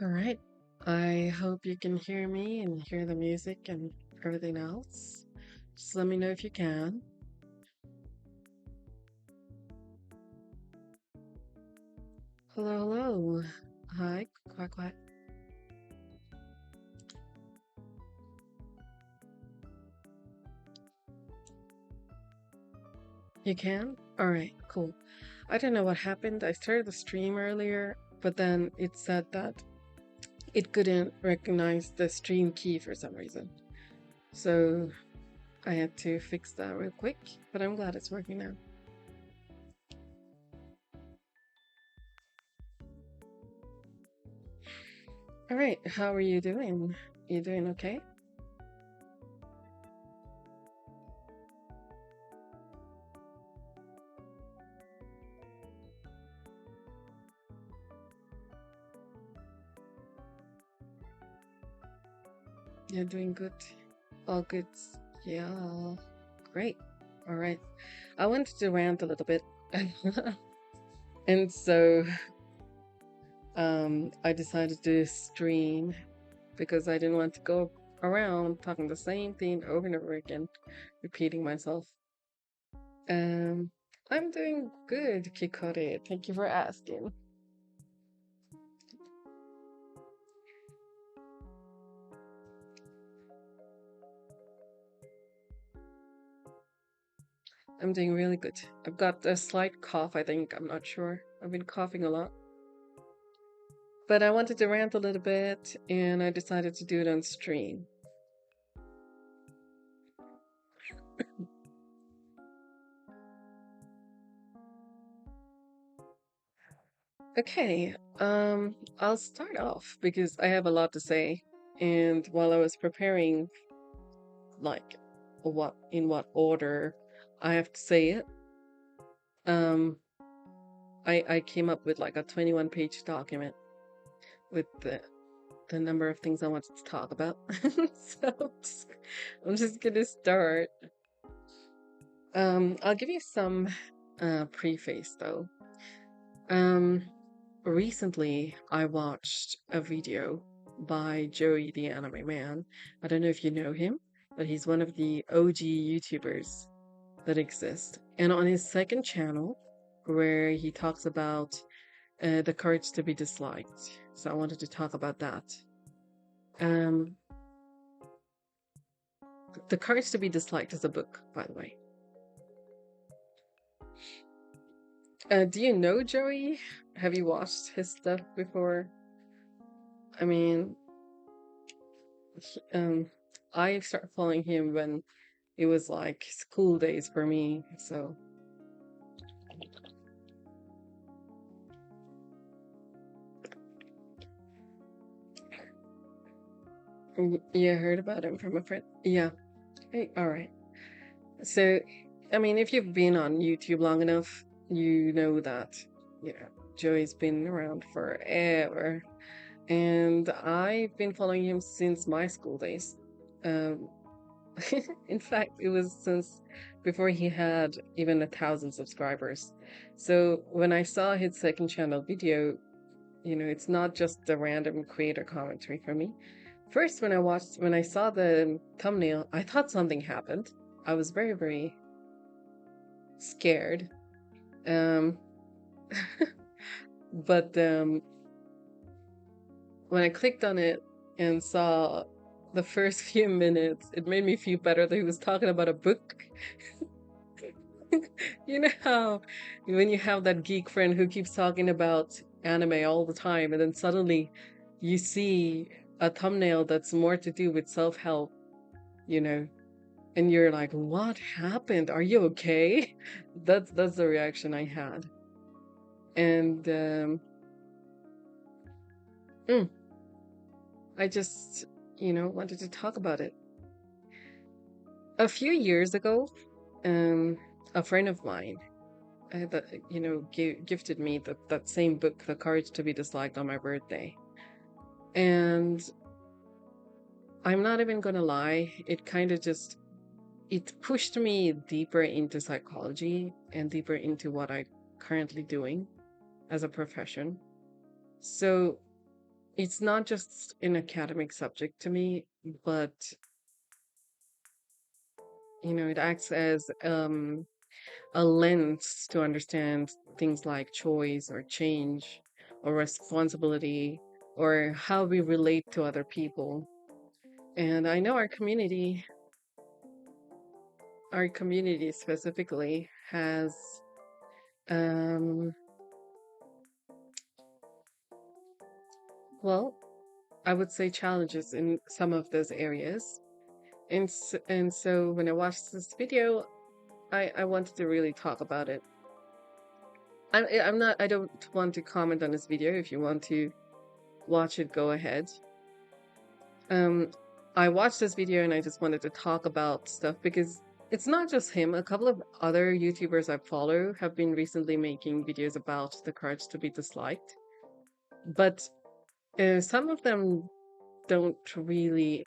All right. I hope you can hear me and hear the music and everything else. Just let me know if you can. Hello, hello. Hi, quack, quack. You can? All right, cool. I don't know what happened. I started the stream earlier, but then it said that it couldn't recognize the stream key for some reason. So I had to fix that real quick, but I'm glad it's working now. All right, how are you doing? You doing okay? You're doing good. All good. Yeah. Great. All right. I wanted to rant a little bit. And so I decided to stream because I didn't want to go around talking the same thing over and over again, repeating myself. Um I'm doing good, Kikore. Thank you for asking. I'm doing really good. I've got a slight cough, I think. I'm not sure. I've been coughing a lot. But I wanted to rant a little bit and I decided to do it on stream. Okay, I'll start off because I have a lot to say. And while I was preparing, like, what order I have to say it, um, I came up with like a 21-page document with the number of things I wanted to talk about. So I'm just gonna start. I'll give you some preface though. Um, Recently I watched a video by Joey the Anime Man. I don't know if you know him, but he's one of the OG YouTubers that exist. And on his second channel, where he talks about the courage to be disliked. So I wanted to talk about that. Um, The Courage to be Disliked is a book, by the way. Do you know Joey? Have you watched his stuff before? I mean, um, I started following him when it was like school days for me. So yeah, I heard about him from a friend. Yeah. Hey, all right. So, I mean, if you've been on YouTube long enough, you know that, you know, Joey's been around forever. And I've been following him since my school days. Um, in fact, it was since before he had even 1,000 subscribers. So when I saw his second channel video, you know, it's not just the random creator commentary for me. First, when I saw the thumbnail, I thought something happened. I was very, very scared. Um, but when I clicked on it and saw the first few minutes, it made me feel better that he was talking about a book. You know how when you have that geek friend who keeps talking about anime all the time, and then suddenly you see a thumbnail that's more to do with self-help, you know, and you're like, "What happened? Are you okay?" That's the reaction I had, and mm, I just, wanted to talk about it. A few years ago, um, a friend of mine that gifted me that same book, The Courage to Be Disliked, on my birthday. And I'm not even gonna lie, it pushed me deeper into psychology and deeper into what I'm currently doing as a profession. So it's not just an academic subject to me, but it acts as a lens to understand things like choice or change or responsibility or how we relate to other people. And I know our community specifically has um well, I would say challenges in some of those areas. And so when I watched this video, I wanted to really talk about it. I don't want to comment on this video. If you want to watch it, go ahead. Um, I watched this video and I just wanted to talk about stuff because it's not just him. A couple of other YouTubers I follow have been recently making videos about the courage to be disliked, but some of them don't really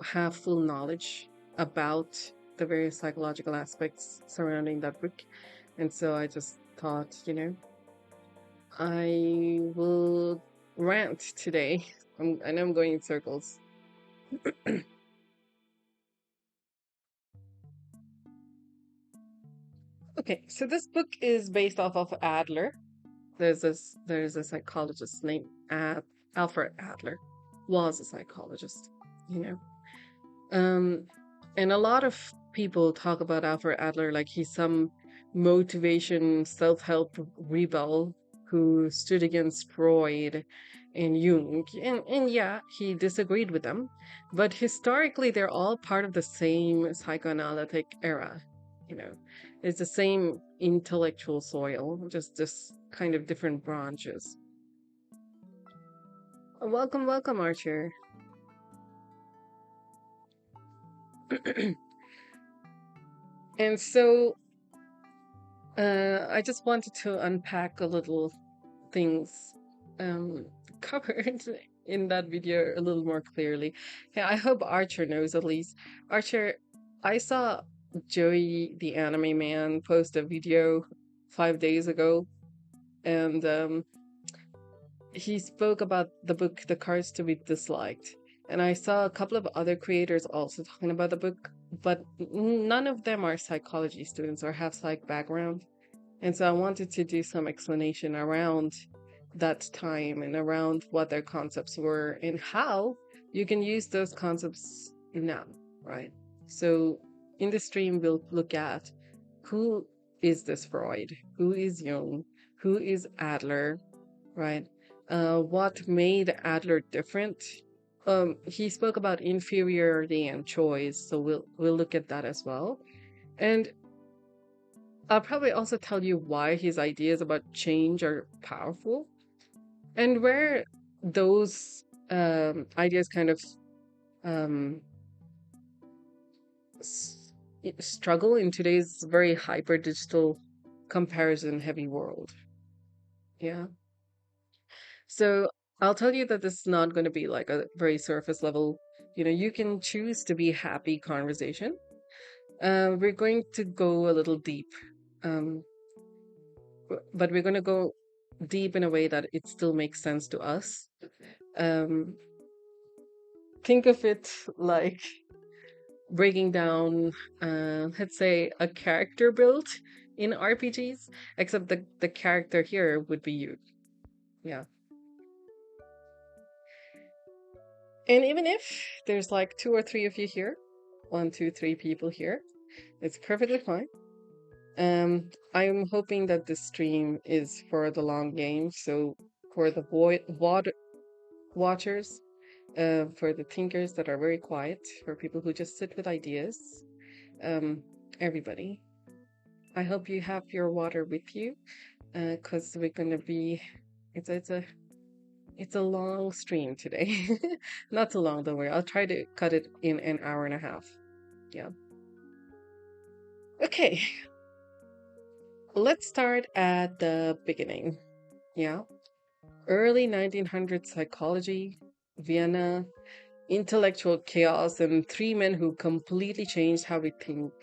have full knowledge about the various psychological aspects surrounding that book. And so I just thought, I will rant today. And I'm going in circles. Okay, so this book is based off of Adler. There's a psychologist named Alfred Adler, was a psychologist, you know. Um, and a lot of people talk about Alfred Adler like he's some motivation self-help rebel who stood against Freud and Jung. And yeah, he disagreed with them, but historically they're all part of the same psychoanalytic era. You know, it's the same intellectual soil, just kind of different branches. Welcome, welcome, Archer. And so I just wanted to unpack a little things um, covered in that video a little more clearly. Yeah, I hope Archer knows at least. Archer, I saw Joey the anime man post a video 5 days ago, and he spoke about the book The Cards to Be Disliked. And I saw a couple of other creators also talking about the book, but none of them are psychology students or have psych background. And so I wanted to do some explanation around that time and around what their concepts were and how you can use those concepts now, right? So in the stream, we'll look at who is this Freud, who is Jung, who is Adler, right? What made Adler different? He spoke about inferiority and choice, so we'll look at that as well. And I'll probably also tell you why his ideas about change are powerful and where those ideas kind of um, struggle in today's very hyper digital comparison heavy world. Yeah. So I'll tell you that this is not going to be like a very surface level, you can choose to be happy conversation. We're going to go a little deep. Um, but we're going to go deep in a way that it still makes sense to us. Um, think of it like breaking down, let's say, a character build in RPGs, except the character here would be you. Yeah. And even if there's like two or three of you here, one, two, three people here, it's perfectly fine. I'm hoping that this stream is for the long game. So for the watchers, for the thinkers that are very quiet, for people who just sit with ideas, um, everybody. I hope you have your water with you, because we're gonna be. It's a long stream today. Not too long, don't worry. I'll try to cut it in an hour and a half. Yeah. Okay. Let's start at the beginning. Yeah. Early 1900s psychology, Vienna, intellectual chaos, and three men who completely changed how we think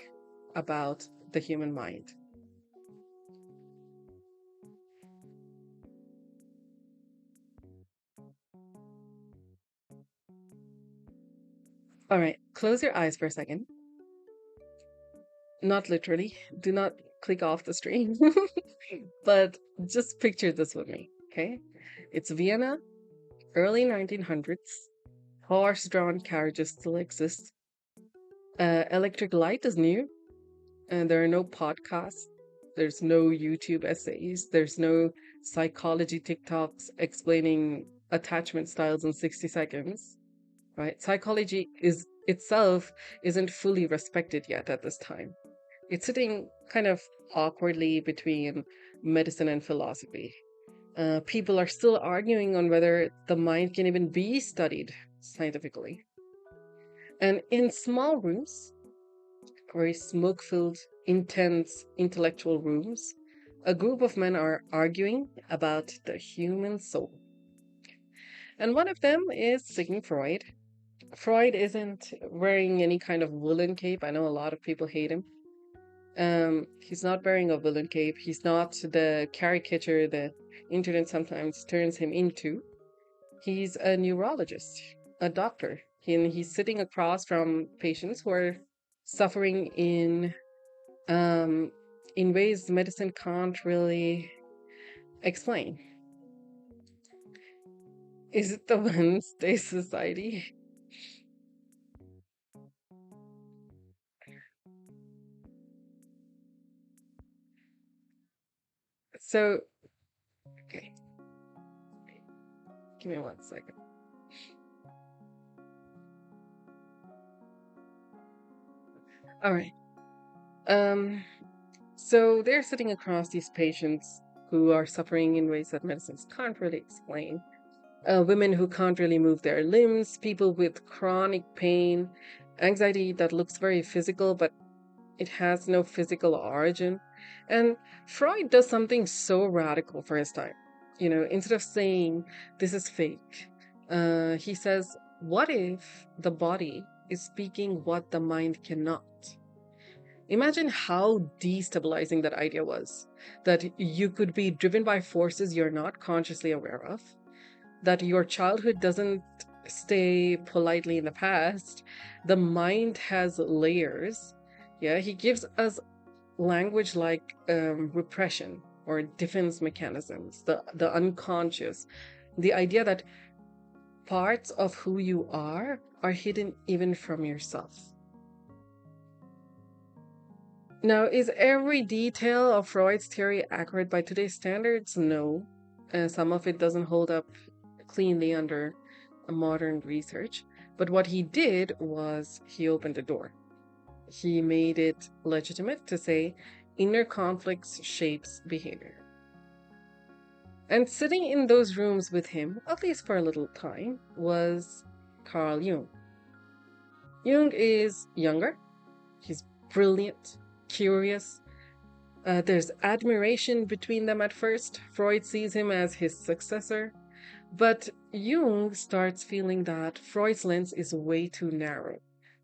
about the human mind. All right, close your eyes for a second. Not literally. Do not click off the stream. But just picture this with me, okay? It's Vienna, early 1900s. Horse-drawn carriages still exist. Electric light is new, and there are no podcasts. There's no YouTube essays. There's no psychology TikToks explaining attachment styles in 60 seconds, right? Psychology is itself isn't fully respected yet at this time. It's sitting kind of awkwardly between medicine and philosophy. People are still arguing on whether the mind can even be studied scientifically. And in small rooms, very smoke filled, intense intellectual rooms, a group of men are arguing about the human soul. And one of them is Sigmund Freud. Freud isn't wearing any kind of woolen cape. I know a lot of people hate him. He's not wearing a woolen cape. He's not the caricature the internet sometimes turns him into. He's a neurologist, a doctor. And he's sitting across from patients who are suffering um, in ways medicine can't really explain. Is it the Wednesday Society? So, okay, give me 1 second. All right. Um, so they're sitting across these patients who are suffering in ways that medicines can't really explain. Women who can't really move their limbs, people with chronic pain, anxiety that looks very physical, but it has no physical origin. And Freud does something so radical for his time. Instead of saying this is fake, he says, what if the body is speaking what the mind cannot? Imagine how destabilizing that idea was, that you could be driven by forces you're not consciously aware of, that your childhood doesn't stay politely in the past. The mind has layers. Yeah, he gives us language like repression or defense mechanisms, the unconscious, the idea that parts of who you are hidden even from yourself. Now, is every detail of Freud's theory accurate by today's standards? No. Some of it doesn't hold up cleanly under a modern research. But what he did was he opened the door. He made it legitimate to say inner conflicts shapes behavior. And sitting in those rooms with him, at least for a little time, was Carl Jung. Jung is younger, he's brilliant, curious. There's admiration between them at first. Freud sees him as his successor. But Jung starts feeling that Freud's lens is way too narrow,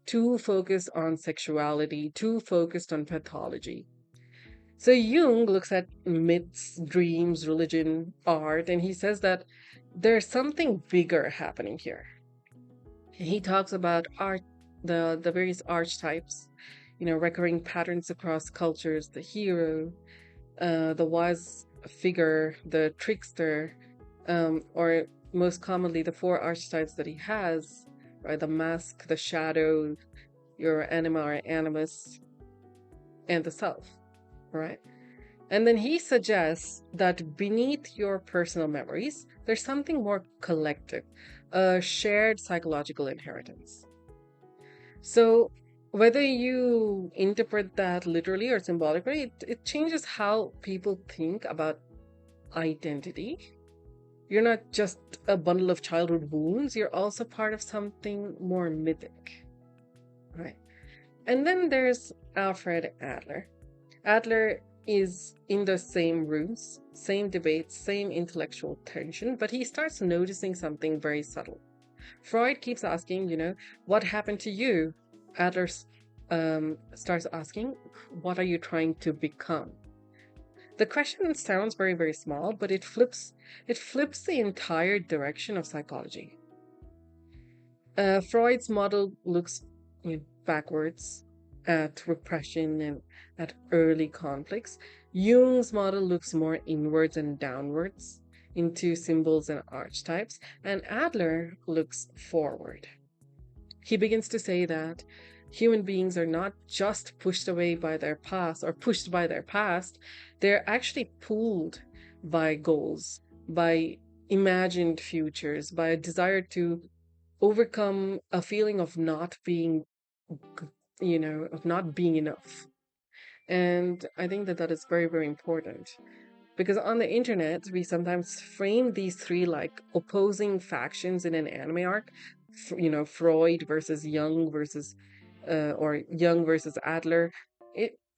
too focused on sexuality, too focused on pathology. So Jung looks at myths, dreams, religion, art, and he says that there's something bigger happening here. He talks about art, the various archetypes, recurring patterns across cultures, the hero, the wise figure, the trickster, or most commonly the four archetypes that he has, right? The mask, the shadow, your anima or animus, and the self, right? And then he suggests that beneath your personal memories, there's something more collective, a shared psychological inheritance. So whether you interpret that literally or symbolically, it changes how people think about identity. You're not just a bundle of childhood wounds, you're also part of something more mythic, right? And then there's Alfred Adler. Adler is in the same rooms, same debates, same intellectual tension, but he starts noticing something very subtle. Freud keeps asking, what happened to you? Adler starts asking, what are you trying to become? The question sounds very, very small, but it flips the entire direction of psychology. Freud's model looks, backwards at repression and at early conflicts. Jung's model looks more inwards and downwards into symbols and archetypes. And Adler looks forward. He begins to say that human beings are not just pushed away by their past or pushed by their past, they're actually pulled by goals, by imagined futures, by a desire to overcome a feeling of not being, of not being enough. And I think that that is very, very important because on the internet, we sometimes frame these three like opposing factions in an anime arc, Freud versus Jung versus, or Jung versus Adler.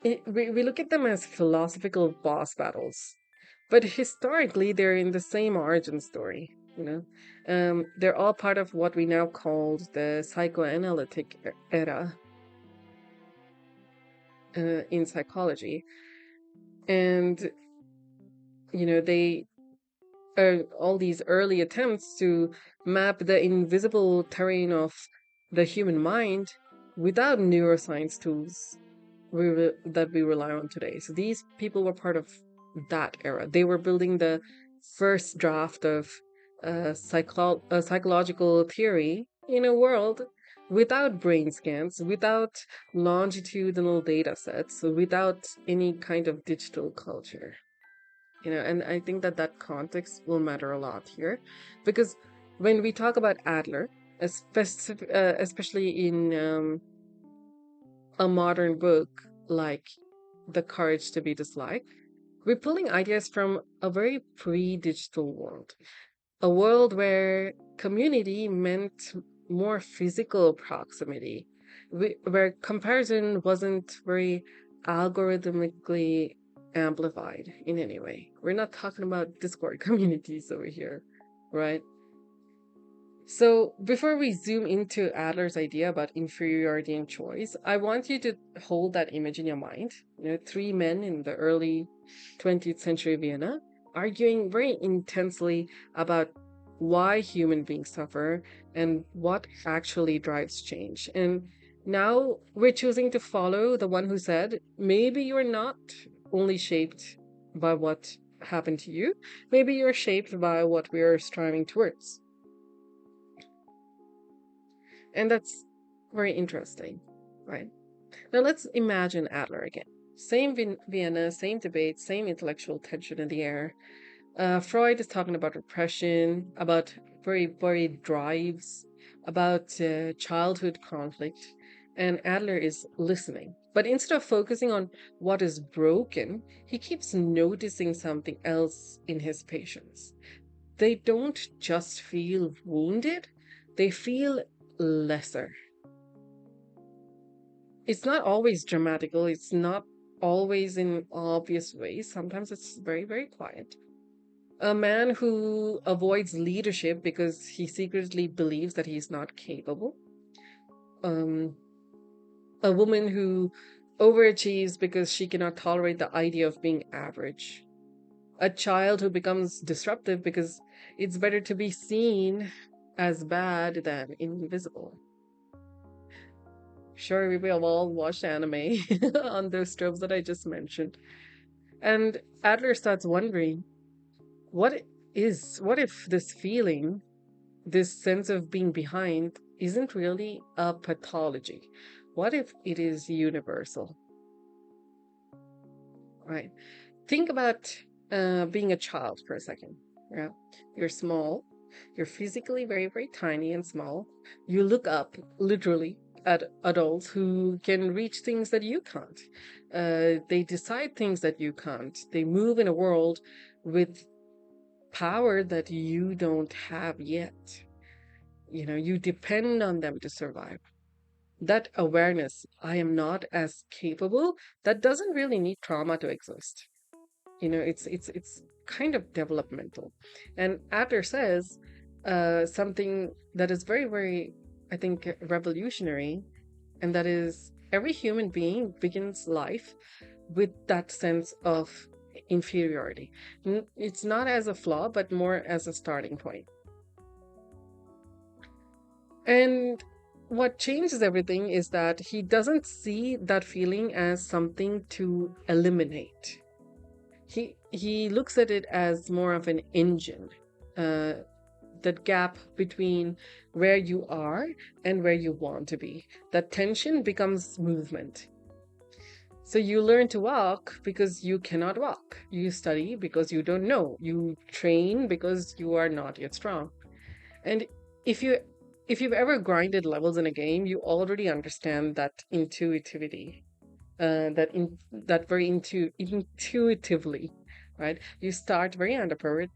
We look at them as philosophical boss battles, but historically, they're in the same origin story. They're all part of what we now call the psychoanalytic era in psychology, and they are all these early attempts to map the invisible terrain of the human mind without neuroscience tools that we rely on today. So these people were part of that era. They were building the first draft of psychological theory in a world without brain scans, without longitudinal data sets, without any kind of digital culture. And I think that that context will matter a lot here, because when we talk about Adler, especially in a modern book like The Courage to be Disliked, we're pulling ideas from a very pre-digital world, a world where community meant more physical proximity, where comparison wasn't very algorithmically amplified in any way. We're not talking about Discord communities over here, right? So, before we zoom into Adler's idea about inferiority and choice, I want you to hold that image in your mind. Three men in the early 20th century Vienna arguing very intensely about why human beings suffer and what actually drives change. And now we're choosing to follow the one who said, maybe you're not only shaped by what happened to you, maybe you're shaped by what we're striving towards. And that's very interesting, right? Now let's imagine Adler again. Same Vienna, same debate, same intellectual tension in the air. Freud is talking about repression, about very buried drives, about childhood conflict, and Adler is listening. But instead of focusing on what is broken, he keeps noticing something else in his patients. They don't just feel wounded, they feel lesser. It's not always dramatical, it's not always in obvious ways. Sometimes it's very, very quiet. A man who avoids leadership because he secretly believes that he's not capable. Um, a woman who overachieves because she cannot tolerate the idea of being average. A child who becomes disruptive because it's better to be seen as bad than invisible. Sure, we have all watched anime on those tropes that I just mentioned. And Adler starts wondering, what what if this feeling, this sense of being behind, isn't really a pathology? What if it is universal? Right? Think about being a child for a second. Yeah. You're small, you're physically very, very tiny and small. You look up, literally, at adults who can reach things that you can't. They decide things that you can't. They move in a world with power that you don't have yet. You depend on them to survive. That awareness, I am not as capable, that doesn't really need trauma to exist. It's kind of developmental. And Adler says something that is very, very, I think, revolutionary, and that is every human being begins life with that sense of inferiority. It's not as a flaw, but more as a starting point. And what changes everything is that he doesn't see that feeling as something to eliminate. He looks at it as more of an engine. Uh, that gap between where you are and where you want to be. That tension becomes movement. So you learn to walk because you cannot walk. You study because you don't know. You train because you are not yet strong. And if you if you've ever grinded levels in a game, you already understand that intuitivity, that very intuitively, right? You start very underpowered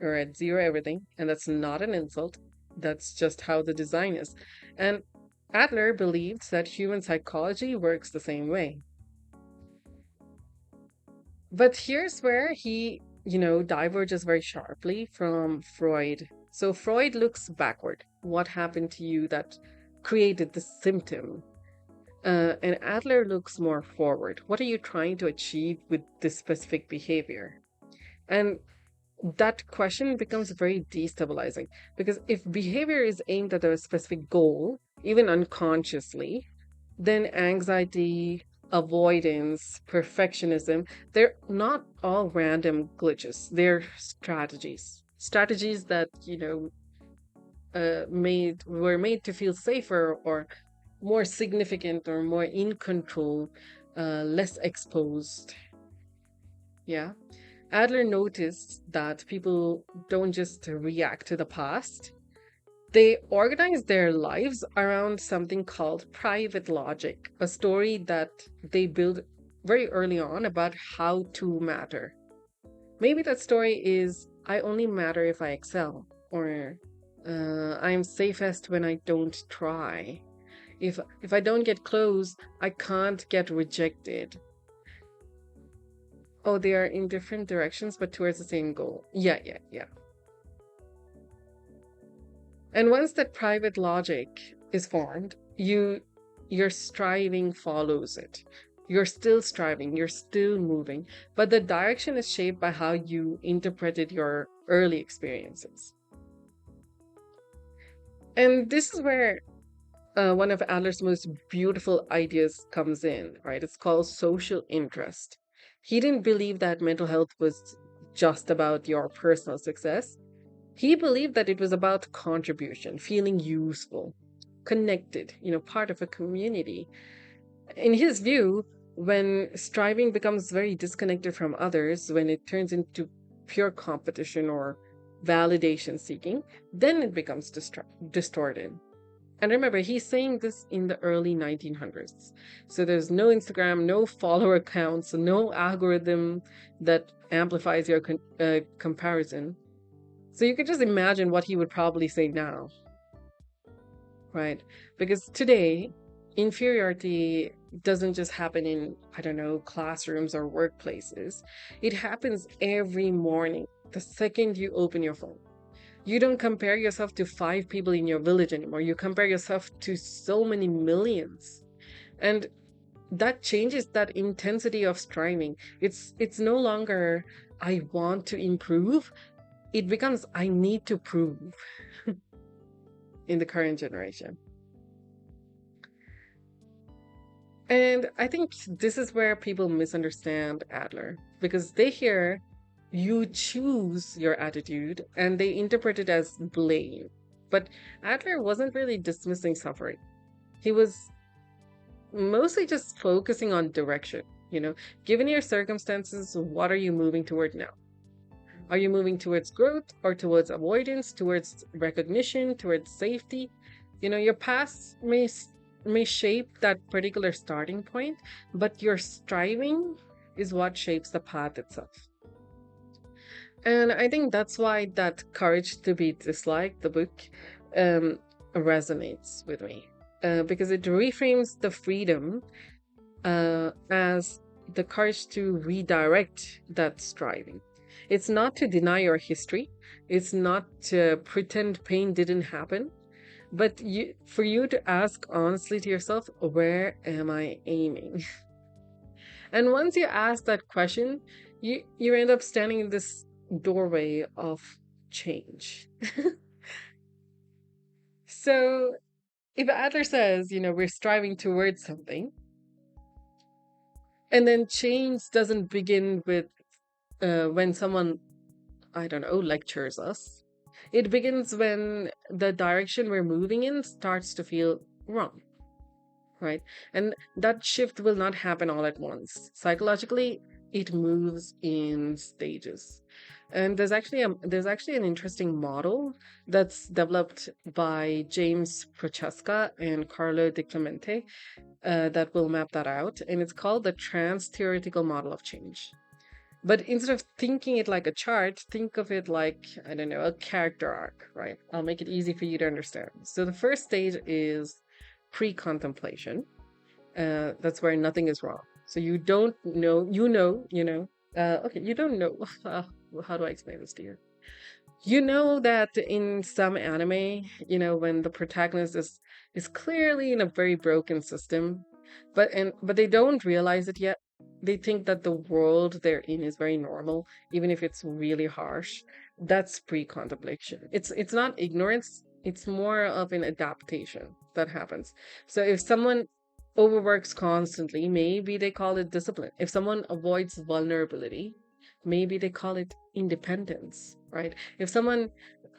or at zero everything, and that's not an insult. That's just how the design is. And Adler believed that human psychology works the same way. But here's where he, diverges very sharply from Freud. So Freud looks backward. What happened to you that created the symptom? And Adler looks more forward. What are you trying to achieve with this specific behavior? And that question becomes very destabilizing because if behavior is aimed at a specific goal, even unconsciously, then anxiety, avoidance, perfectionism, they're not all random glitches. They're strategies. Strategies that, were made to feel safer or more significant or more in control, less exposed. Yeah. Adler noticed that people don't just react to the past, they organize their lives around something called private logic, a story that they build very early on about how to matter. Maybe that story is I only matter if I excel, or I'm safest when I don't try. If I don't get close, I can't get rejected. Oh, they are in different directions, but towards the same goal. Yeah, yeah, yeah. And once that private logic is formed, your striving follows it. You're still striving, you're still moving, but the direction is shaped by how you interpreted your early experiences. And this is where one of Adler's most beautiful ideas comes in, right? It's called social interest. He didn't believe that mental health was just about your personal success. He believed that it was about contribution, feeling useful, connected, part of a community. In his view, when striving becomes very disconnected from others, when it turns into pure competition or validation seeking, then it becomes distorted. And remember, he's saying this in the early 1900s. So there's no Instagram, no follower accounts, no algorithm that amplifies your comparison. So you could just imagine what he would probably say now, right? Because today, inferiority doesn't just happen in, I don't know, classrooms or workplaces. It happens every morning, the second you open your phone. You don't compare yourself to five people in your village anymore. You compare yourself to so many millions. And that changes that intensity of striving. It's no longer I want to improve. It becomes I need to prove in the current generation. And I think this is where people misunderstand Adler because they hear you choose your attitude and they interpret it as blame. But Adler wasn't really dismissing suffering. He was mostly just focusing on direction. Given your circumstances, what are you moving toward now? Are you moving towards growth or towards avoidance, towards recognition, towards safety? Your past may shape that particular starting point, but your striving is what shapes the path itself. And I think that's why that Courage to be Disliked, the book, um, resonates with me. Because it reframes the freedom as the courage to redirect that striving. It's not to deny your history. It's not to pretend pain didn't happen, but for you to ask honestly to yourself, where am I aiming? And once you ask that question, you end up standing in this doorway of change. So if Adler says, we're striving towards something, and then change doesn't begin with when someone, I don't know, lectures us. It begins when the direction we're moving in starts to feel wrong, right? And that shift will not happen all at once. Psychologically, it moves in stages. And there's actually an interesting model that's developed by James Prochaska and Carlo Di Clemente that will map that out, and it's called the trans theoretical model of change. But instead of thinking it like a chart, think of it like, I don't know, a character arc, right? I'll make it easy for you to understand. So the first stage is pre contemplation. That's where nothing is wrong. So you don't know, okay, you don't know. How do I explain this to you? You know that in some anime, when the protagonist is clearly in a very broken system, but they don't realize it yet. They think that the world they're in is very normal, even if it's really harsh. That's pre-contemplation. It's not ignorance, it's more of an adaptation that happens. So if someone overworks constantly, maybe they call it discipline. If someone avoids vulnerability, maybe they call it independence, right? If someone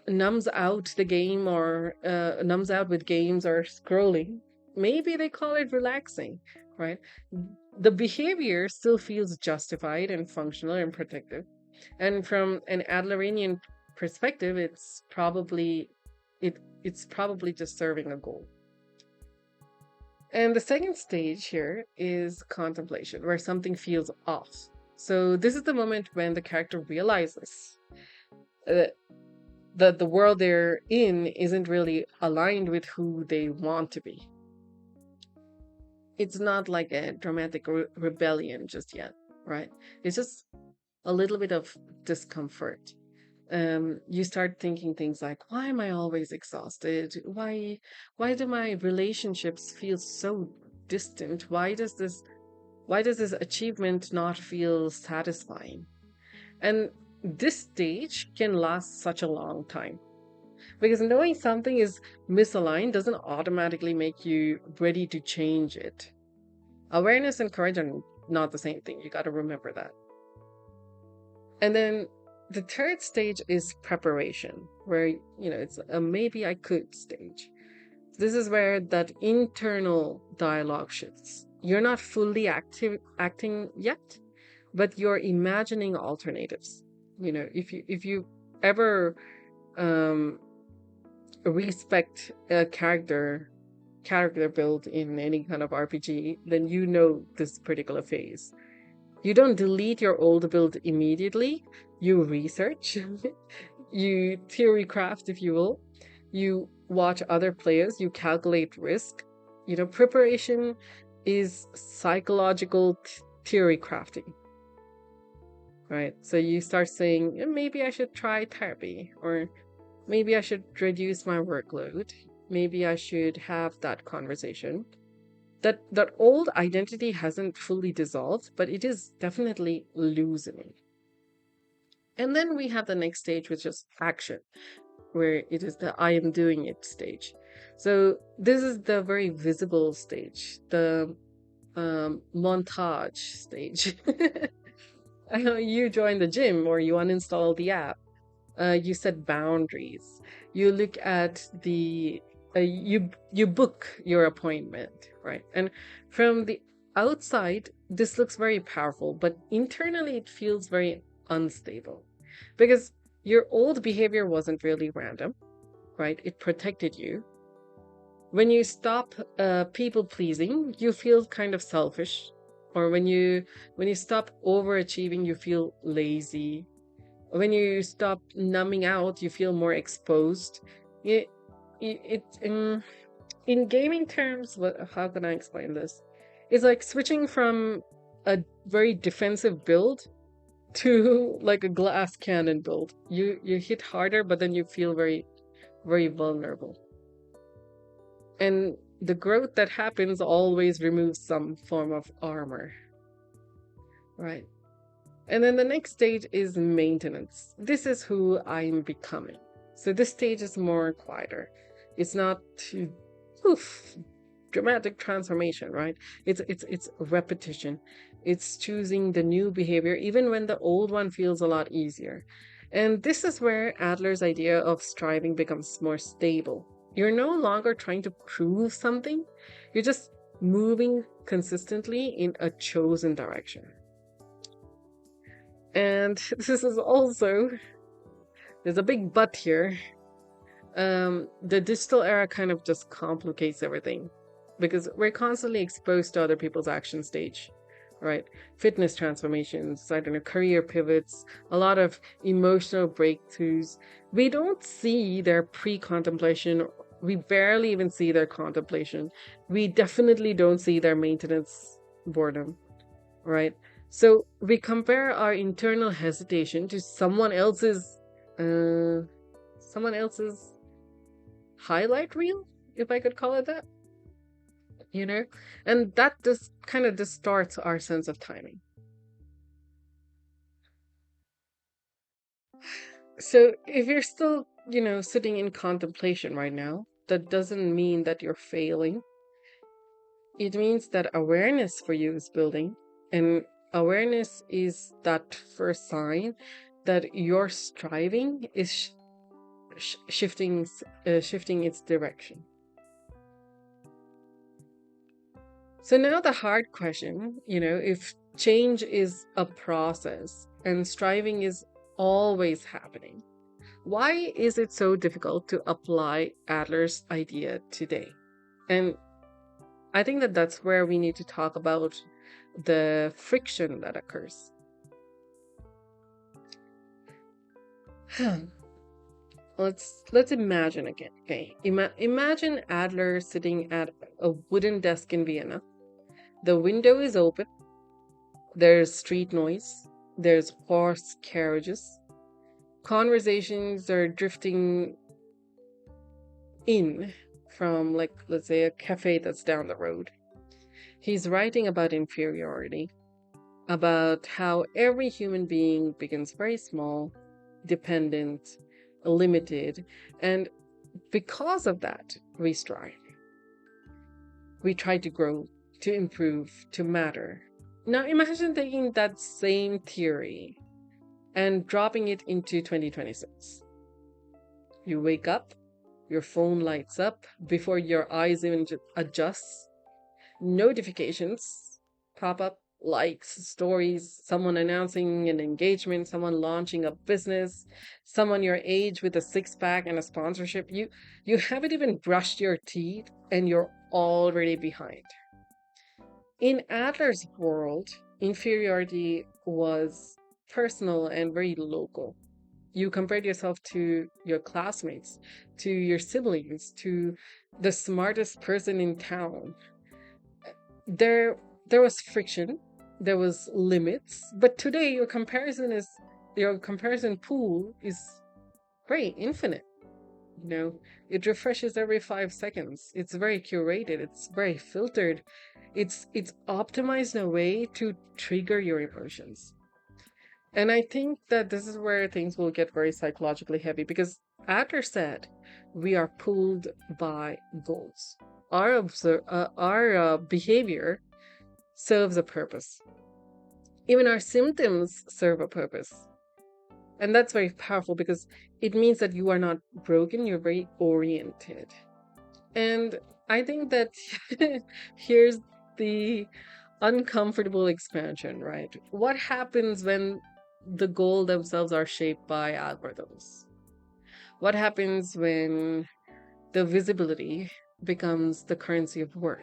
numbs out the game or numbs out with games or scrolling, maybe they call it relaxing, right? The behavior still feels justified and functional and protective. And from an Adlerian perspective, it's probably just serving a goal. And the second stage here is contemplation, where something feels off. So this is the moment when the character realizes uh, that the world they're in isn't really aligned with who they want to be. It's not like a dramatic rebellion just yet, right? It's just a little bit of discomfort. You start thinking things like, why am I always exhausted? Why do my relationships feel so distant? Why does this achievement not feel satisfying? And this stage can last such a long time because knowing something is misaligned doesn't automatically make you ready to change it. Awareness and courage are not the same thing. You got to remember that. And then the third stage is preparation, where, it's a maybe I could stage. This is where that internal dialogue shifts. You're not fully acting yet, but you're imagining alternatives. If you ever um respect a character build in any kind of RPG, then you know this particular phase. You don't delete your old build immediately. You research, you theory craft, if you will. You watch other players, you calculate risk. Preparation is psychological theory crafting, right? So you start saying, maybe I should try therapy, or maybe I should reduce my workload. Maybe I should have that conversation. That old identity hasn't fully dissolved, but it is definitely loosening. And then we have the next stage, which is action, where it is the I am doing it stage. So this is the very visible stage, the montage stage. I know you join the gym or you uninstall the app. You set boundaries. You look at you book your appointment, right? And from the outside, this looks very powerful, but internally it feels very unstable because your old behavior wasn't really random, right? It protected you. When you stop people pleasing, you feel kind of selfish, or when you stop overachieving, you feel lazy. When you stop numbing out, you feel more exposed. In gaming terms, how can I explain this? It's like switching from a very defensive build to like a glass cannon build. You hit harder, but then you feel very, very vulnerable. And the growth that happens always removes some form of armor, right? And then the next stage is maintenance. This is who I'm becoming. So this stage is more quieter. It's not poof, dramatic transformation, right? It's repetition. It's choosing the new behavior even when the old one feels a lot easier. And this is where Adler's idea of striving becomes more stable. You're no longer trying to prove something. You're just moving consistently in a chosen direction. And this is also, there's a big but here. The digital era kind of just complicates everything because we're constantly exposed to other people's action stage, right? Fitness transformations, I don't know, career pivots, a lot of emotional breakthroughs. We don't see their pre-contemplation. We barely even see their contemplation. We definitely don't see their maintenance boredom, right? So we compare our internal hesitation to uh, someone else's highlight reel, if I could call it that, you know? And that just kind of distorts our sense of timing. So if you're still, sitting in contemplation right now, that doesn't mean that you're failing. It means that awareness for you is building. And awareness is that first sign that your striving is shifting its direction. So now the hard question, if change is a process and striving is always happening, why is it so difficult to apply Adler's idea today? And I think that that's where we need to talk about the friction that occurs. Let's imagine again. Okay, imagine Adler sitting at a wooden desk in Vienna. The window is open. There's street noise. There's horse carriages. Conversations are drifting in from, like, let's say, a cafe that's down the road. He's writing about inferiority, about how every human being begins very small, dependent, limited, and because of that, we strive. We try to grow, to improve, to matter. Now imagine taking that same theory and dropping it into 2026. You wake up, your phone lights up before your eyes even adjust. Notifications pop up, likes, stories, someone announcing an engagement, someone launching a business, someone your age with a six pack and a sponsorship. You haven't even brushed your teeth and you're already behind. In Adler's world, inferiority was personal and very local. You compared yourself to your classmates, to your siblings, to the smartest person in town. There was friction, there was limits, but today your comparison pool is very infinite. You know, it refreshes every 5 seconds. It's very curated, it's very filtered. It's optimized in a way to trigger your emotions. And I think that this is where things will get very psychologically heavy because Adler said we are pulled by goals. Our behavior serves a purpose. Even our symptoms serve a purpose. And that's very powerful because it means that you are not broken, you're very oriented. And I think that here's the uncomfortable expansion, right? What happens when the goal themselves are shaped by algorithms? What happens when the visibility becomes the currency of worth?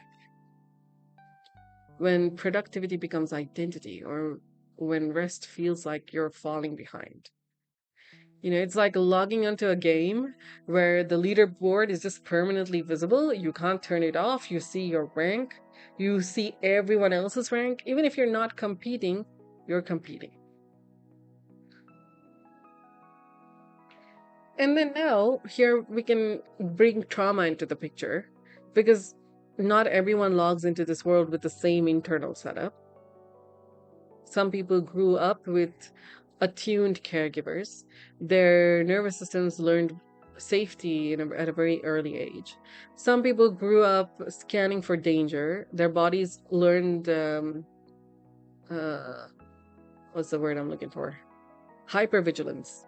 When productivity becomes identity, or when rest feels like you're falling behind? It's like logging onto a game where the leaderboard is just permanently visible. You can't turn it off. You see your rank. You see everyone else's rank. Even if you're not competing, you're competing. And then now, here we can bring trauma into the picture because not everyone logs into this world with the same internal setup. Some people grew up with attuned caregivers. Their nervous systems learned safety at a very early age. Some people grew up scanning for danger. Their bodies learned uh, what's the word I'm looking for? Hypervigilance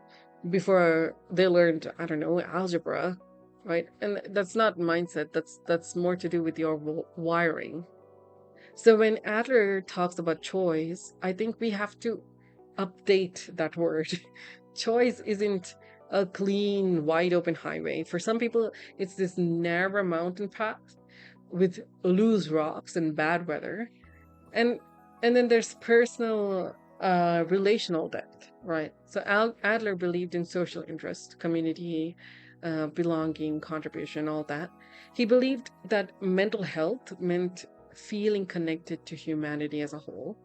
before they learned, I don't know, algebra, right? And that's not mindset. That's more to do with your wiring. So when Adler talks about choice, I think we have to update that word. Choice isn't a clean, wide open highway. For some people, it's this narrow mountain path with loose rocks and bad weather. And and then there's personal relational depth, right? So Adler believed in social interest, community, belonging, contribution, all that. He believed that mental health meant feeling connected to humanity as a whole.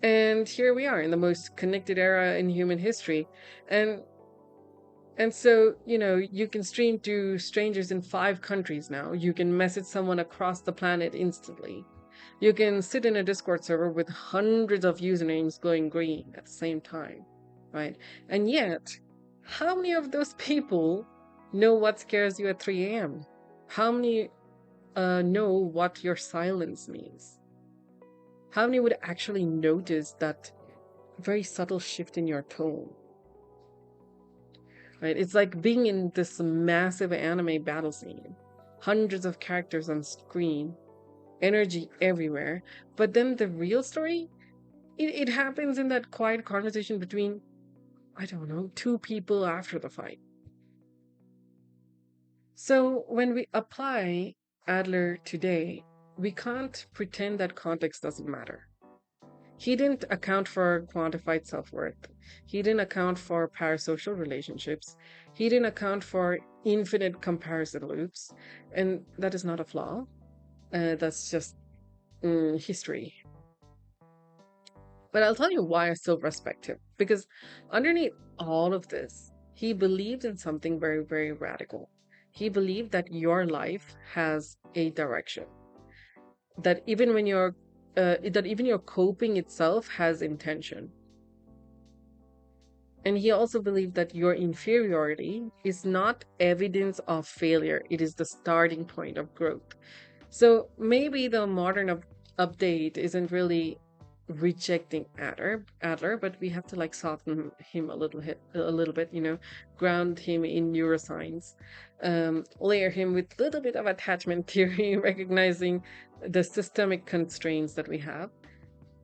And here we are in the most connected era in human history. And and so, you can stream to strangers in 5 countries now. You can message someone across the planet instantly. You can sit in a Discord server with hundreds of usernames glowing green at the same time, right? And yet, how many of those people know what scares you at 3 a.m.? How many know what your silence means? How many would actually notice that very subtle shift in your tone? Right? It's like being in this massive anime battle scene, hundreds of characters on screen, energy everywhere. But then the real story, it happens in that quiet conversation between, I don't know, two people after the fight. So when we apply Adler today, we can't pretend that context doesn't matter. He didn't account for quantified self worth. He didn't account for parasocial relationships. He didn't account for infinite comparison loops. And that is not a flaw. That's just history. But I'll tell you why I still respect him. Because underneath all of this, he believed in something very, very radical. He believed that your life has a direction, that even your coping itself has intention. And he also believed that your inferiority is not evidence of failure, it is the starting point of growth. So maybe the modern update isn't really rejecting Adler, but we have to like soften him a little bit, ground him in neuroscience, layer him with a little bit of attachment theory, recognizing the systemic constraints that we have,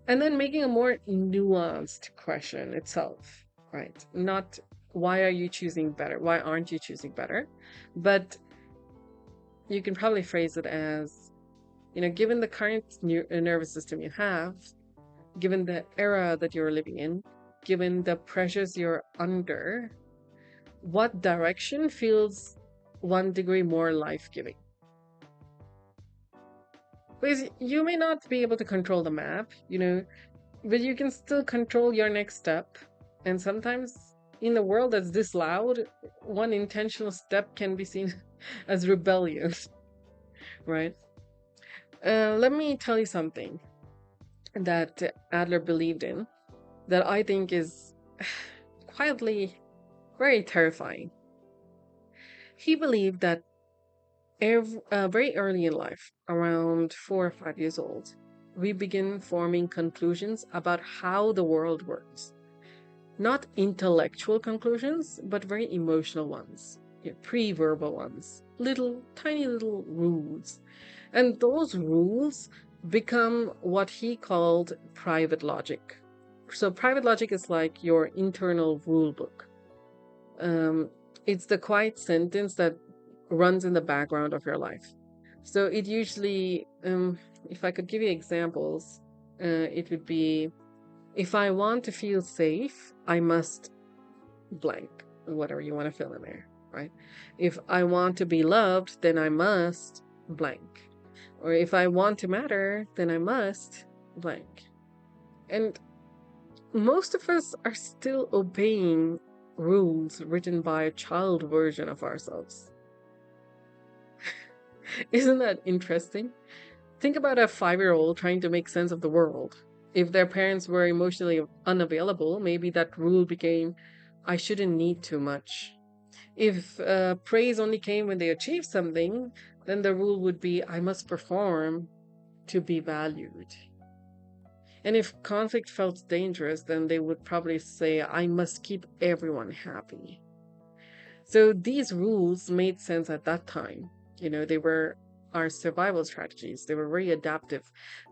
and then making a more nuanced question itself, right? Not why are you choosing better? Why aren't you choosing better? But you can probably phrase it as, given the current nervous system you have, given the era that you're living in, given the pressures you're under, what direction feels 1 degree more life giving? Because you may not be able to control the map, but you can still control your next step. And sometimes in a world that's this loud, one intentional step can be seen as rebellious, right? Let me tell you something that Adler believed in that I think is quietly very terrifying. He believed that very early in life, around 4 or 5 years old, we begin forming conclusions about how the world works. Not intellectual conclusions, but very emotional ones, pre-verbal ones, tiny little rules. And those rules become what he called private logic. So private logic is like your internal rule book. It's the quiet sentence that runs in the background of your life. So it usually, if I could give you examples, it would be, if I want to feel safe, I must blank, whatever you want to fill in there, right? If I want to be loved, then I must blank. Or if I want to matter, then I must blank. And most of us are still obeying rules written by a child version of ourselves. Isn't that interesting? Think about a 5-year-old trying to make sense of the world. If their parents were emotionally unavailable, maybe that rule became, I shouldn't need too much. If praise only came when they achieved something, then the rule would be I must perform to be valued. And if conflict felt dangerous, then they would probably say I must keep everyone happy. So these rules made sense at that time. They were our survival strategies. They were very adaptive,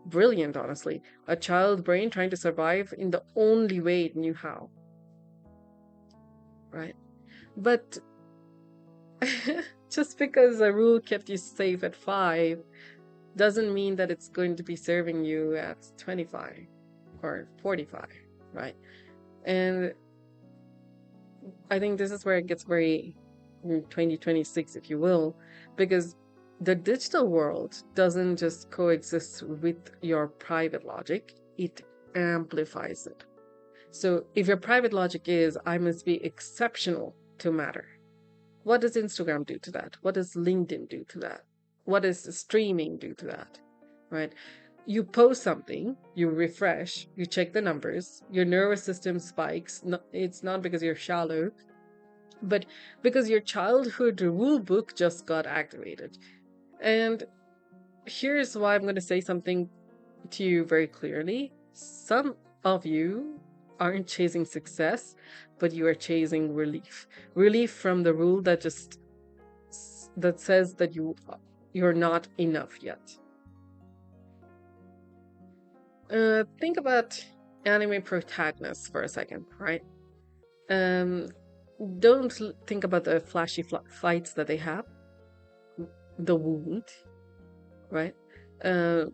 brilliant, honestly. A child brain trying to survive in the only way it knew how, right? But just because a rule kept you safe at 5 doesn't mean that it's going to be serving you at 25 or 45, right? And I think this is where it gets very 2026, if you will, because the digital world doesn't just coexist with your private logic, it amplifies it. So if your private logic is, I must be exceptional to matter, what does Instagram do to that? What does LinkedIn do to that? What does streaming do to that? Right? You post something, you refresh, you check the numbers, your nervous system spikes. No, it's not because you're shallow, but because your childhood rule book just got activated. And here's why I'm going to say something to you very clearly. Some of you aren't chasing success, but you are chasing relief. Relief from the rule that says that you're not enough yet. Think about anime protagonists for a second, right? Um, don't think about the flashy fights that they have, the wound, right? Uh,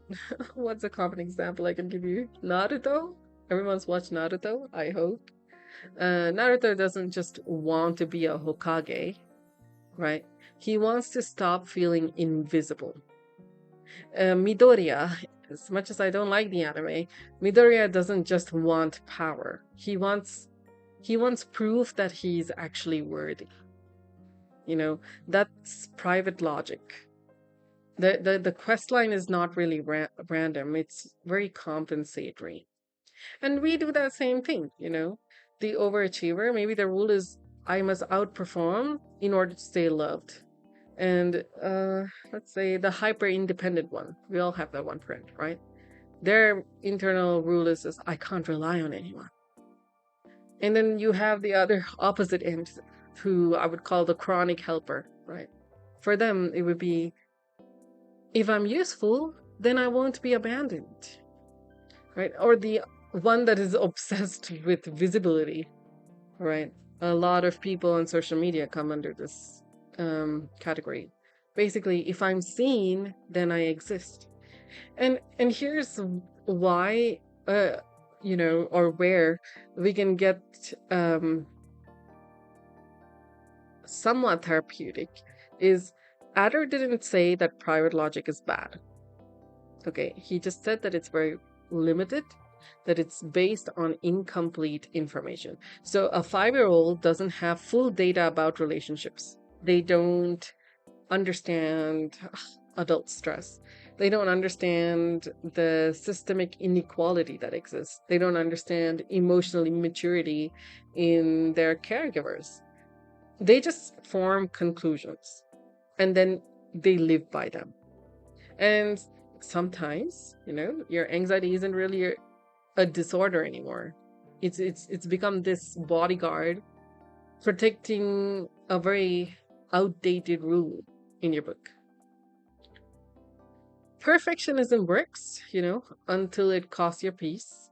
what's a common example I can give you? Naruto. Everyone's watched Naruto, I hope. Naruto doesn't just want to be a Hokage, right? He wants to stop feeling invisible. Midoriya, as much as I don't like the anime, Midoriya doesn't just want power. He wants proof that he's actually worthy. That's private logic. The quest line is not really random. It's very compensatory. And we do that same thing. The overachiever, maybe the rule is I must outperform in order to stay loved. And let's say the hyper independent one. We all have that one friend, right? Their internal rule is I can't rely on anyone. And then you have the other opposite end, who I would call the chronic helper, right? For them, it would be if I'm useful, then I won't be abandoned, right? Or the one that is obsessed with visibility, right? A lot of people on social media come under this category. Basically, if I'm seen, then I exist. And here's why, or where we can get somewhat therapeutic is Adler didn't say that private logic is bad. Okay, he just said that it's very limited, that it's based on incomplete information. So a 5-year-old doesn't have full data about relationships. They don't understand adult stress. They don't understand the systemic inequality that exists. They don't understand emotional immaturity in their caregivers. They just form conclusions and then they live by them. And sometimes, your anxiety isn't really a disorder anymore. It's become this bodyguard protecting a very outdated rule in your book. Perfectionism works, until it costs your peace.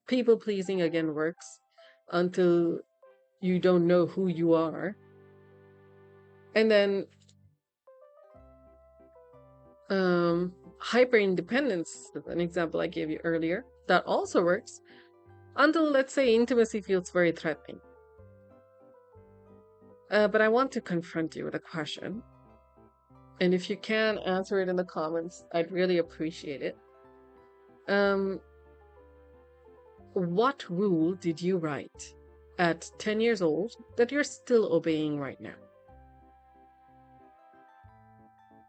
People pleasing again works until you don't know who you are. And then hyper independence, an example I gave you earlier, that also works until, let's say, intimacy feels very threatening. But I want to confront you with a question. And if you can answer it in the comments, I'd really appreciate it. What rule did you write at 10 years old that you're still obeying right now?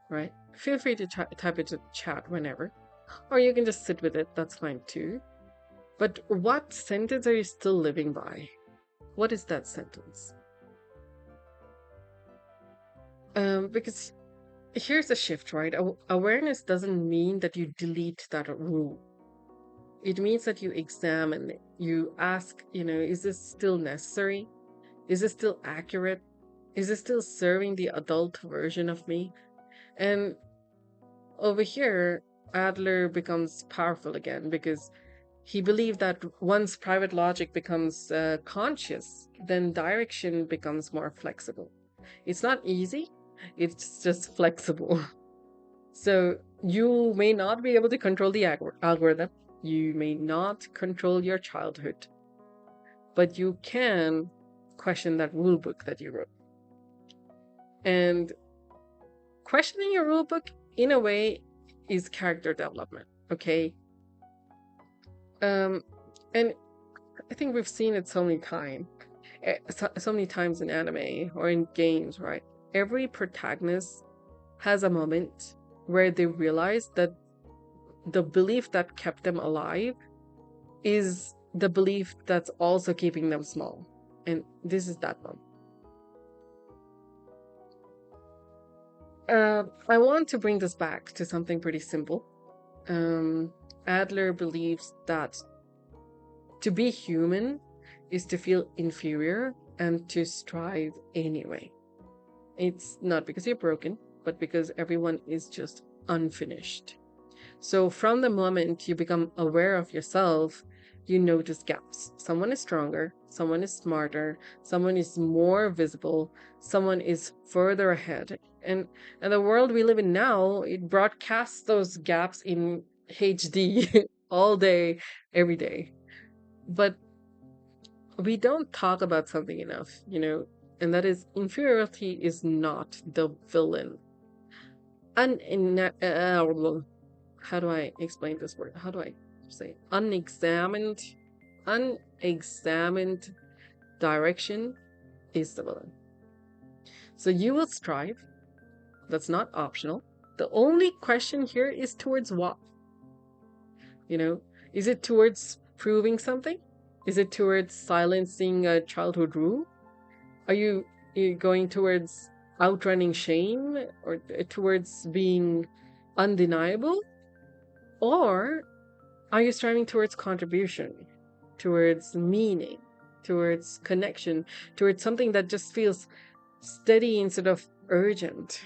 Right? Feel free to type it in the chat whenever. Or you can just sit with it, that's fine too. But what sentence are you still living by? What is that sentence? Because here's the shift, right? Awareness doesn't mean that you delete that rule. It means that you examine it. You ask, is this still necessary? Is it still accurate? Is it still serving the adult version of me? And over here, Adler becomes powerful again because he believed that once private logic becomes conscious, then direction becomes more flexible. It's not easy, it's just flexible. So you may not be able to control the algorithm, you may not control your childhood, but you can question that rule book that you wrote. And questioning your rule book, in a way, is character development. Okay. Um, and I think we've seen it so many times, so many times in anime or in games, right? Every protagonist has a moment where they realize that the belief that kept them alive is the belief that's also keeping them small. And this is that one. I want to bring this back to something pretty simple. Um, Adler believes that to be human is to feel inferior and to strive anyway. It's not because you're broken, but because everyone is just unfinished. So, from the moment you become aware of yourself, you notice gaps. Someone is stronger, someone is smarter, someone is more visible, someone is further ahead. And the world we live in now, it broadcasts those gaps in HD all day, every day. But we don't talk about something enough, and that is inferiority is not the villain. Un- how do I explain this word? How do I say unexamined direction is the villain. So you will strive. That's not optional. The only question here is towards what? You know, is it towards proving something? Is it towards silencing a childhood rule? Are you going towards outrunning shame or towards being undeniable? Or are you striving towards contribution, towards meaning, towards connection, towards something that just feels steady instead of urgent,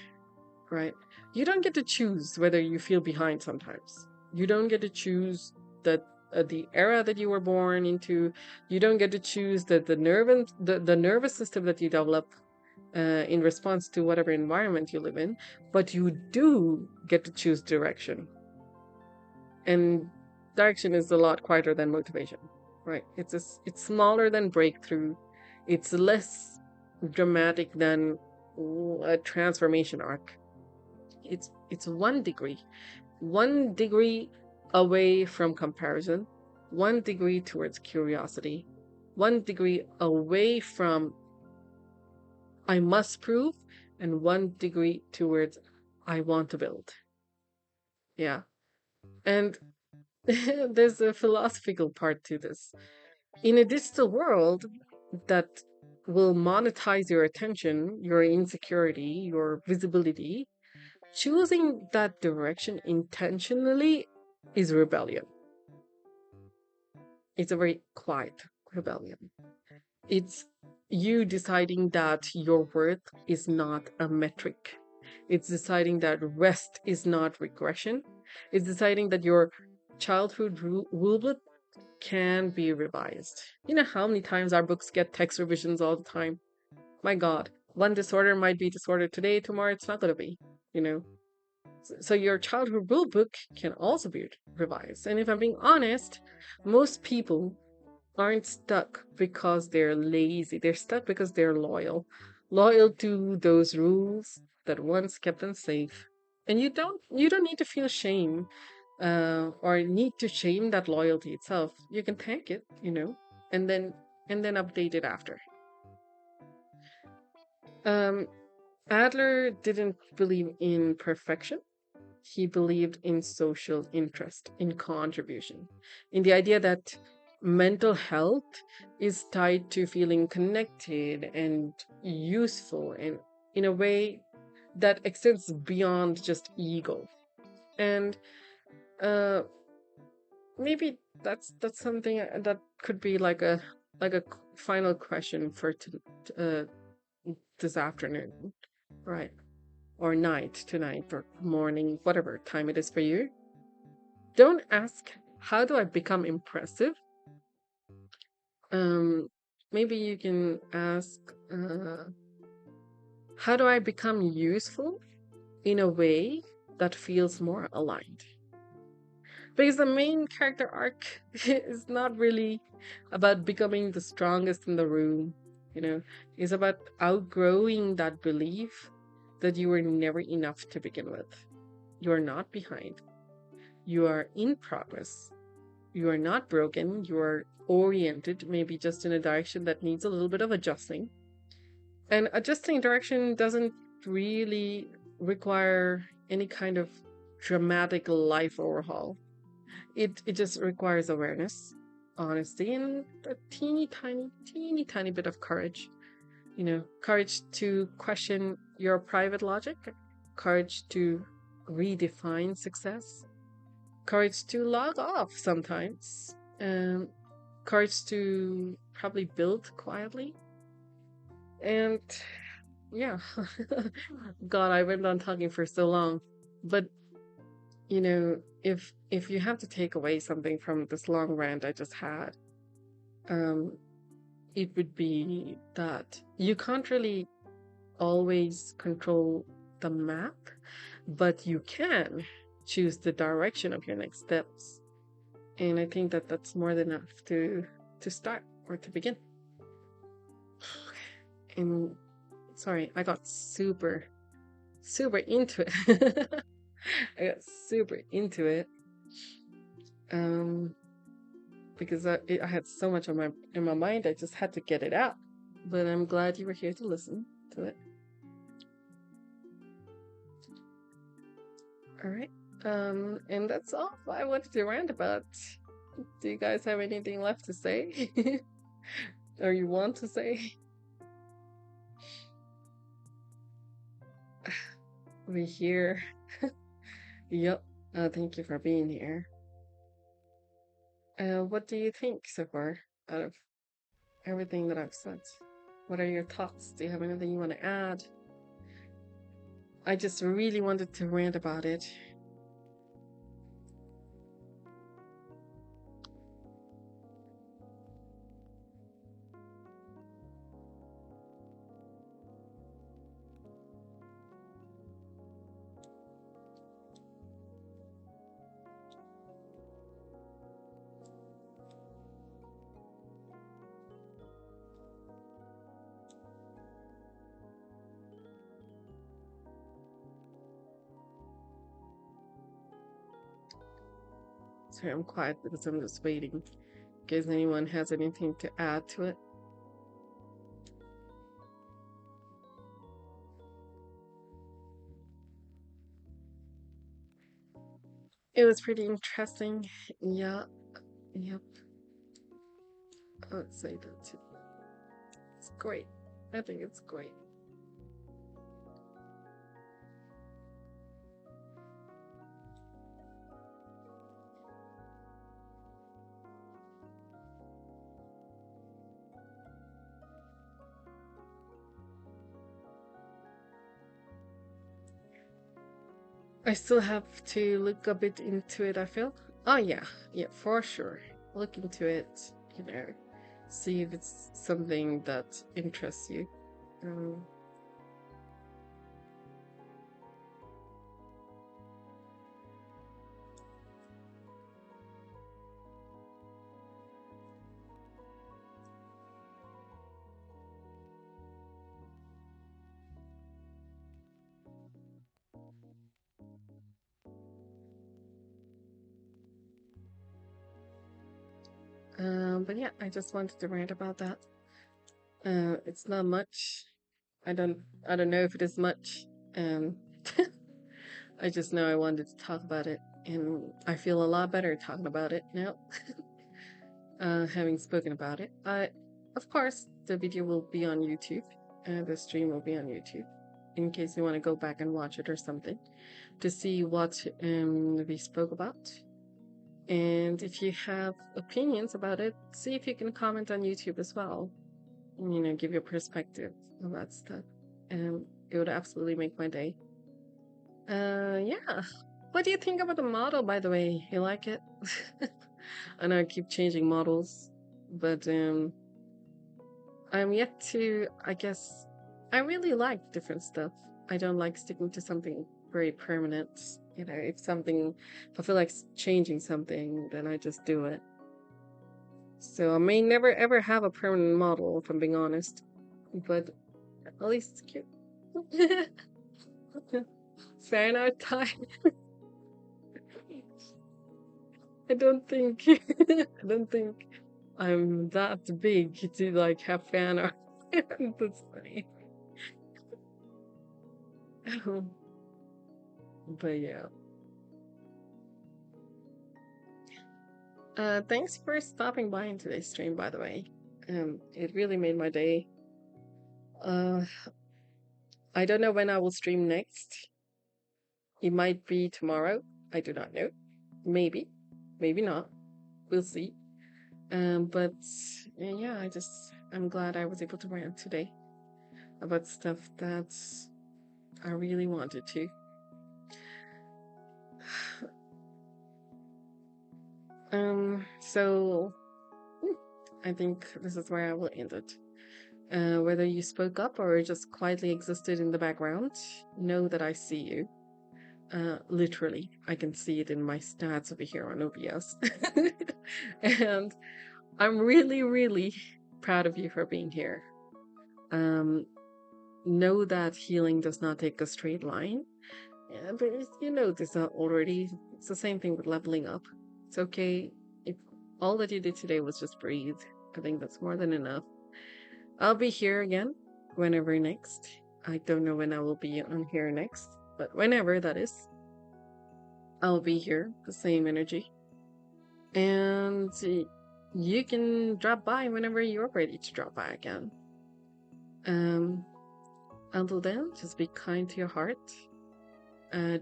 right? You don't get to choose whether you feel behind sometimes. You don't get to choose that the era that you were born into. You don't get to choose the nervous system that you develop in response to whatever environment you live in, but you do get to choose direction. And direction is a lot quieter than motivation, right? It's smaller than breakthrough. It's less dramatic than a transformation arc. It's 1 degree away from comparison, 1 degree towards curiosity, 1 degree away from I must prove, and 1 degree towards I want to build. Yeah. And there's a philosophical part to this. In a digital world that will monetize your attention, your insecurity, your visibility, choosing that direction intentionally is rebellion. It's a very quiet rebellion. It's you deciding that your worth is not a metric. It's deciding that rest is not regression. It's deciding that your childhood rulebook can be revised. You know how many times our books get text revisions all the time? My God, one disorder might be disorder today, tomorrow it's not going to be, you know? So your childhood rulebook can also be revised. And if I'm being honest, most people aren't stuck because they're lazy. They're stuck because they're loyal. Loyal to those rules that once kept them safe. And you don't need to feel shame or need to shame that loyalty itself. You can thank it, and then update it after. Um, Adler didn't believe in perfection. He believed in social interest, in contribution, in the idea that mental health is tied to feeling connected and useful. And in a way, that extends beyond just ego. And uh maybe that's something that could be like a final question for uh this afternoon, right? Or night tonight or morning, whatever time it is for you. Don't ask, how do I become impressive? Um, maybe you can ask, how do I become useful in a way that feels more aligned? Because the main character arc is not really about becoming the strongest in the room, you know, it's about outgrowing that belief that you were never enough to begin with. You are not behind, you are in progress. You are not broken, you are oriented, maybe just in a direction that needs a little bit of adjusting. And adjusting direction doesn't really require any kind of dramatic life overhaul. It just requires awareness, honesty, and a teeny tiny bit of courage. You know, courage to question your private logic, courage to redefine success, courage to log off sometimes, and courage to probably build quietly. And yeah, God, I went on talking for so long. But you know, if you have to take away something from this long rant I just had, um, it would be that you can't really always control the map, but you can choose the direction of your next steps. And I think that that's more than enough to start or to begin. And sorry, I got super into it. I got super into it. Um, because I had so much on my in my mind, I just had to get it out. But I'm glad you were here to listen to it. All right. And that's all I wanted to rant about. Do you guys have anything left to say? Or you want to say? We're here. Yep. Thank you for being here. What do you think so far out of everything that I've said? What are your thoughts? Do you have anything you want to add? I just really wanted to rant about it. Sorry, I'm quiet because I'm just waiting in case anyone has anything to add to it. It was pretty interesting. Yeah, yep. I'd say that too. It's great. I think it's great. I still have to look a bit into it, I feel. Oh, yeah, yeah, for sure. Look into it, you know, see if it's something that interests you. Um, but yeah, I just wanted to rant about that. It's not much. I don't, I don't know if it is much. Um, I just know I wanted to talk about it, and I feel a lot better talking about it now. Having spoken about it, of course, the video will be on YouTube, and the stream will be on YouTube. in case you want to go back and watch it or something to see what we spoke about. And if you have opinions about it, see if you can comment on YouTube as well. Give your perspective on that stuff. It would absolutely make my day. Yeah. What do you think about the model, by the way? You like it? I know I keep changing models, but I'm yet to, I guess, I really like different stuff. I don't like sticking to something very permanent. If I feel like changing something, then I just do it. So I may never ever have a permanent model, if I'm being honest, but at least it's cute. Fan art time. I don't think I don't think I'm that big to like have fan art. That's funny. But yeah. Thanks for stopping by in today's stream, by the way. It really made my day. Uh, I don't know when I will stream next. It might be tomorrow. I do not know. Maybe, maybe not. We'll see. But yeah, I'm glad I was able to rant today about stuff that I really wanted to. So I think this is where I will end it. Whether you spoke up or just quietly existed in the background, know that I see you. Literally, I can see it in my stats over here on OBS. And I'm really, really proud of you for being here. Know that healing does not take a straight line. Yeah, but you know this already. It's the same thing with leveling up. It's okay if all that you did today was just breathe. I think that's more than enough. I'll be here again whenever next. I don't know when I will be on here next, but whenever that is, I'll be here, the same energy. And you can drop by whenever you're ready to drop by again. Until then, just be kind to your heart.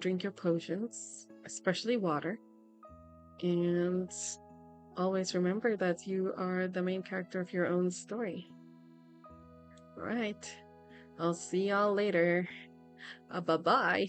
Drink your potions, especially water. And always remember that you are the main character of your own story. All right. I'll see y'all later. Bye-bye.